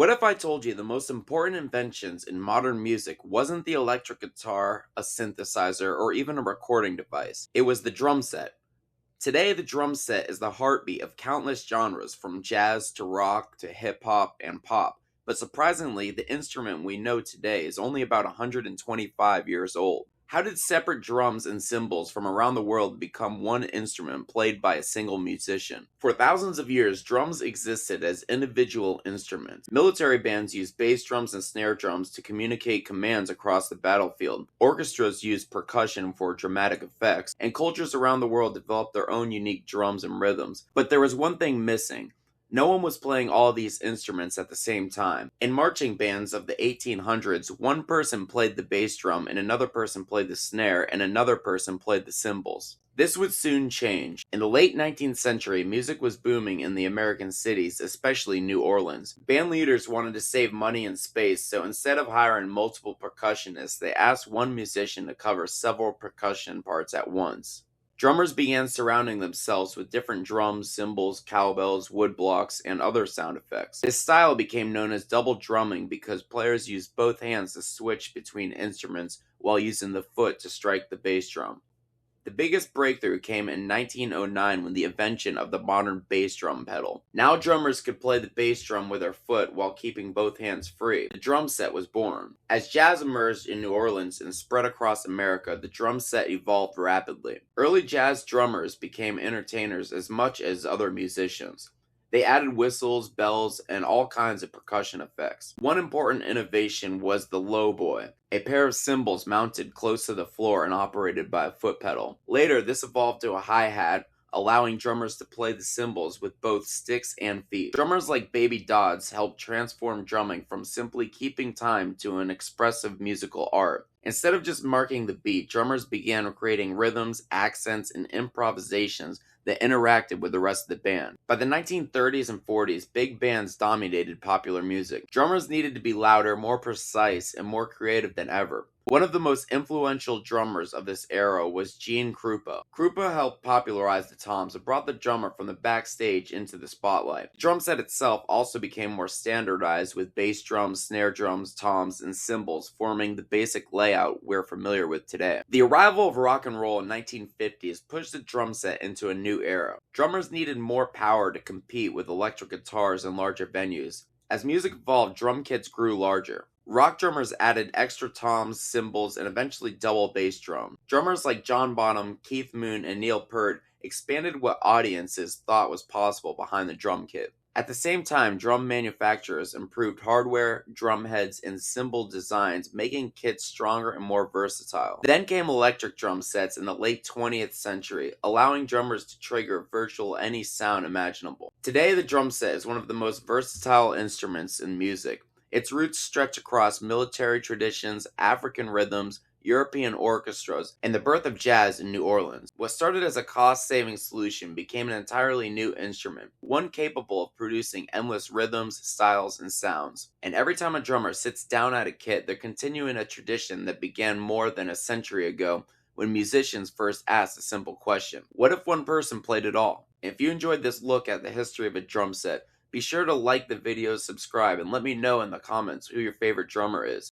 What if I told you the most important inventions in modern music wasn't the electric guitar, a synthesizer, or even a recording device? It was the drum set. Today, the drum set is the heartbeat of countless genres from jazz to rock to hip hop and pop. But surprisingly, the instrument we know today is only about 125 years old. How did separate drums and cymbals from around the world become one instrument played by a single musician? For thousands of years, drums existed as individual instruments. Military bands used bass drums and snare drums to communicate commands across the battlefield. Orchestras used percussion for dramatic effects, and cultures around the world developed their own unique drums and rhythms. But there was one thing missing. No one was playing all these instruments at the same time. In marching bands of the 1800s, one person played the bass drum and another person played the snare and another person played the cymbals. This would soon change. In the late 19th century, music was booming in the American cities, especially New Orleans. Band leaders wanted to save money and space, so instead of hiring multiple percussionists, they asked one musician to cover several percussion parts at once. Drummers began surrounding themselves with different drums, cymbals, cowbells, woodblocks, and other sound effects. This style became known as double drumming because players used both hands to switch between instruments while using the foot to strike the bass drum. The biggest breakthrough came in 1909 with the invention of the modern bass drum pedal. Now drummers could play the bass drum with their foot while keeping both hands free. The drum set was born. As jazz emerged in New Orleans and spread across America, the drum set evolved rapidly. Early jazz drummers became entertainers as much as other musicians. They added whistles, bells, and all kinds of percussion effects. One important innovation was the lowboy, a pair of cymbals mounted close to the floor and operated by a foot pedal. Later, this evolved to a hi-hat, allowing drummers to play the cymbals with both sticks and feet. Drummers like Baby Dodds helped transform drumming from simply keeping time to an expressive musical art. Instead of just marking the beat, drummers began creating rhythms, accents, and improvisations that interacted with the rest of the band. By the 1930s and 40s, big bands dominated popular music. Drummers needed to be louder, more precise, and more creative than ever. One of the most influential drummers of this era was Gene Krupa. Krupa helped popularize the toms and brought the drummer from the backstage into the spotlight. The drum set itself also became more standardized, with bass drums, snare drums, toms, and cymbals forming the basic layout we're familiar with today. The arrival of rock and roll in the 1950s pushed the drum set into a new era. Drummers needed more power to compete with electric guitars in larger venues. As music evolved, drum kits grew larger. Rock drummers added extra toms, cymbals, and eventually double bass drum. Drummers like John Bonham, Keith Moon, and Neil Peart expanded what audiences thought was possible behind the drum kit. At the same time, drum manufacturers improved hardware, drum heads, and cymbal designs, making kits stronger and more versatile. Then came electric drum sets in the late 20th century, allowing drummers to trigger virtually any sound imaginable. Today, the drum set is one of the most versatile instruments in music. Its roots stretch across military traditions, African rhythms, European orchestras, and the birth of jazz in New Orleans. What started as a cost-saving solution became an entirely new instrument, one capable of producing endless rhythms, styles, and sounds. And every time a drummer sits down at a kit, they're continuing a tradition that began more than a century ago when musicians first asked a simple question: what if one person played it all? If you enjoyed this look at the history of a drum set, be sure to like the video, subscribe, and let me know in the comments who your favorite drummer is.